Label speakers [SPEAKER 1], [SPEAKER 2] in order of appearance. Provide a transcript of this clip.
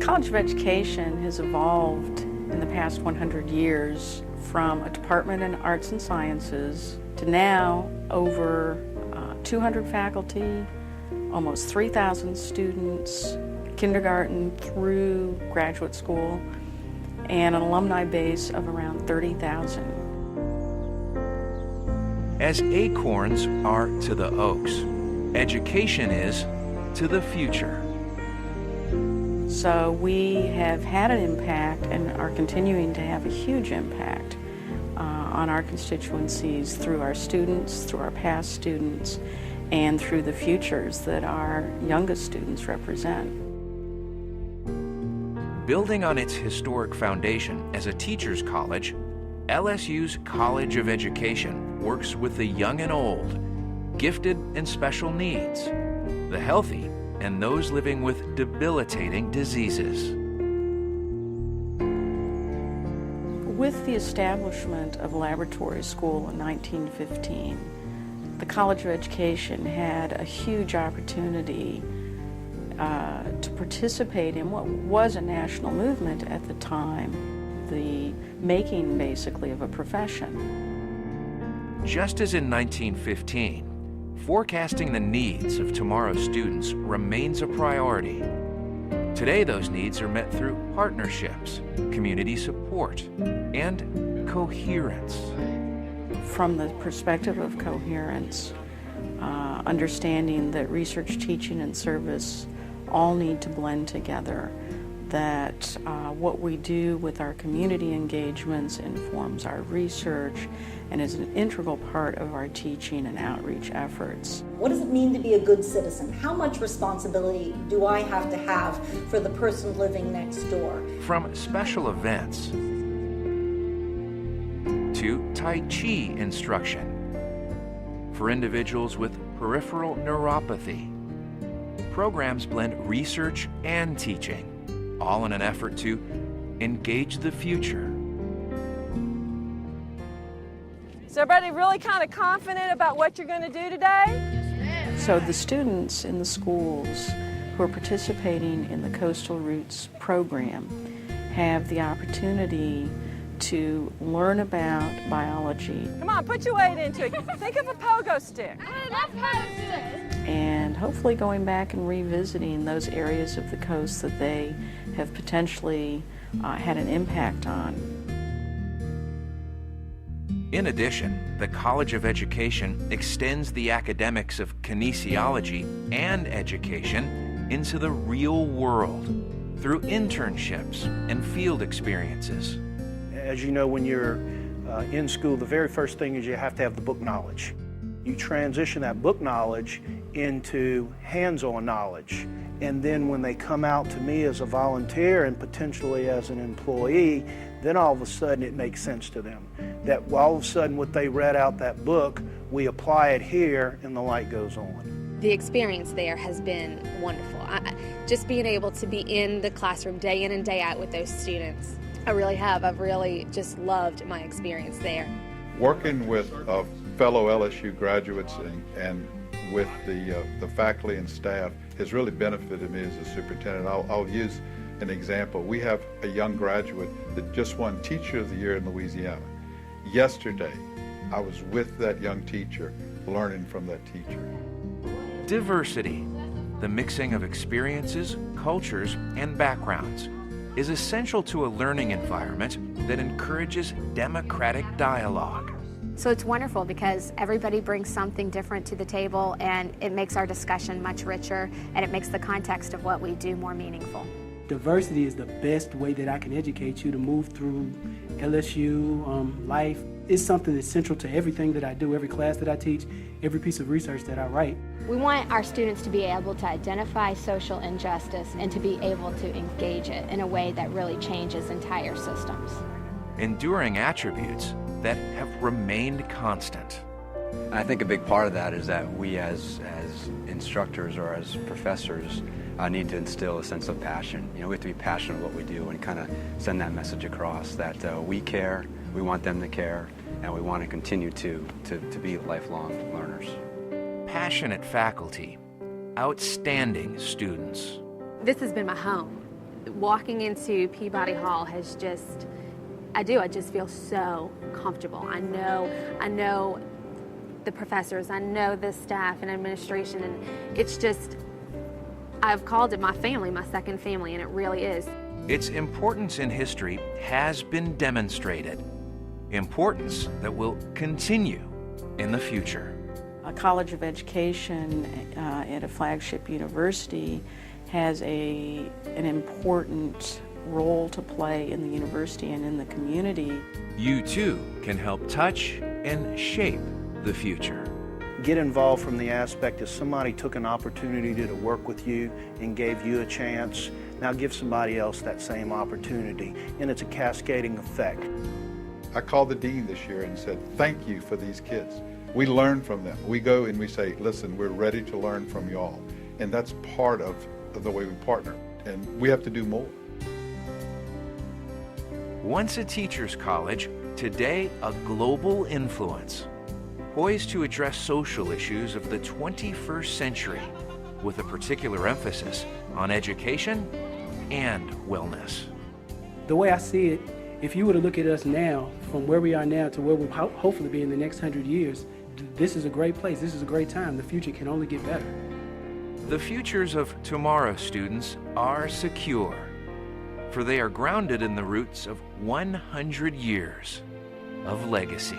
[SPEAKER 1] College of Education has evolved in the past 100 years from a department in arts and sciences to now over 200 faculty, almost 3,000 students, kindergarten through graduate school, and an alumni base of around 30,000.
[SPEAKER 2] As acorns are to the oaks, education is to the future.
[SPEAKER 1] So we have had an impact and are continuing to have a huge impact on our constituencies through our students, through our past students, and through the futures that our youngest students represent.
[SPEAKER 2] Building on its historic foundation as a teacher's college, LSU's College of Education works with the young and old, gifted and special needs, the healthy, and those living with debilitating diseases.
[SPEAKER 1] With the establishment of Laboratory School in 1915, the College of Education had a huge opportunity to participate in what was a national movement at the time, the making basically of a profession.
[SPEAKER 2] Just as in 1915, forecasting the needs of tomorrow's students remains a priority. Today, those needs are met through partnerships, community support, and coherence.
[SPEAKER 1] From the perspective of coherence, understanding that research, teaching, and service all need to blend together, that what we do with our community engagements informs our research and is an integral part of our teaching and outreach efforts.
[SPEAKER 3] What does it mean to be a good citizen? How much responsibility do I have to have for the person living next door?
[SPEAKER 2] From special events to Tai Chi instruction for individuals with peripheral neuropathy, programs blend research and teaching, all in an effort to engage the future.
[SPEAKER 4] So everybody really kind of confident about what you're going to do today?
[SPEAKER 1] So the students in the schools who are participating in the Coastal Roots program have the opportunity to learn about biology.
[SPEAKER 4] Come on, put your weight into it. Think of a pogo stick.
[SPEAKER 5] I love pogo sticks.
[SPEAKER 1] And hopefully going back and revisiting those areas of the coast that they have potentially had an impact on.
[SPEAKER 2] In addition, the College of Education extends the academics of kinesiology and education into the real world through internships and field experiences.
[SPEAKER 6] As you know, when you're in school, the very first thing is you have to have the book knowledge. You transition that book knowledge into hands-on knowledge. And then when they come out to me as a volunteer and potentially as an employee, then all of a sudden it makes sense to them. That all of a sudden what they read out that book, we apply it here and the light goes on.
[SPEAKER 7] The experience there has been wonderful. Just being able to be in the classroom day in and day out with those students, I really have. I've really just loved my experience there.
[SPEAKER 8] Working with fellow LSU graduates and with the faculty and staff has really benefited me as a superintendent. I'll use an example. We have a young graduate that just won Teacher of the Year in Louisiana. Yesterday, I was with that young teacher, learning from that teacher.
[SPEAKER 2] Diversity, the mixing of experiences, cultures, and backgrounds, is essential to a learning environment that encourages democratic dialogue.
[SPEAKER 9] So it's wonderful because everybody brings something different to the table, and it makes our discussion much richer, and it makes the context of what we do more meaningful.
[SPEAKER 10] Diversity is the best way that I can educate you to move through LSU life. It's something that's central to everything that I do, every class that I teach, every piece of research that I write.
[SPEAKER 5] We want our students to be able to identify social injustice and to be able to engage it in a way that really changes entire systems.
[SPEAKER 2] Enduring attributes that have remained constant.
[SPEAKER 11] I think a big part of that is that we as instructors or as professors need to instill a sense of passion. You know, we have to be passionate about what we do and kind of send that message across that we care, we want them to care, and we want to continue to be lifelong learners.
[SPEAKER 2] Passionate faculty, outstanding students.
[SPEAKER 7] This has been my home. walking into Peabody Hall has just, I just feel so comfortable. I know the professors, I know the staff and administration, and it's just, I've called it my family, my second family, and it really is.
[SPEAKER 2] Its importance in history has been demonstrated. Importance that will continue in the future.
[SPEAKER 1] A college of education at a flagship university has an important role to play in the university and in the community.
[SPEAKER 2] You too can help touch and shape the future.
[SPEAKER 6] Get involved from the aspect of somebody took an opportunity to work with you and gave you a chance. Now give somebody else that same opportunity, and it's a cascading effect.
[SPEAKER 8] I called the dean this year and said, thank you for these kids. We learn from them. We go and we say, listen, we're ready to learn from you all. And that's part of the way we partner. And we have to do more.
[SPEAKER 2] Once a teacher's college, today a global influence, poised to address social issues of the 21st century with a particular emphasis on education and wellness.
[SPEAKER 10] The way I see it, if you were to look at us now, from where we are now to where we'll hopefully be in the next 100 years, this is a great place, this is a great time. The future can only get better.
[SPEAKER 2] The futures of tomorrow, students, are secure, for they are grounded in the roots of 100 years of legacy.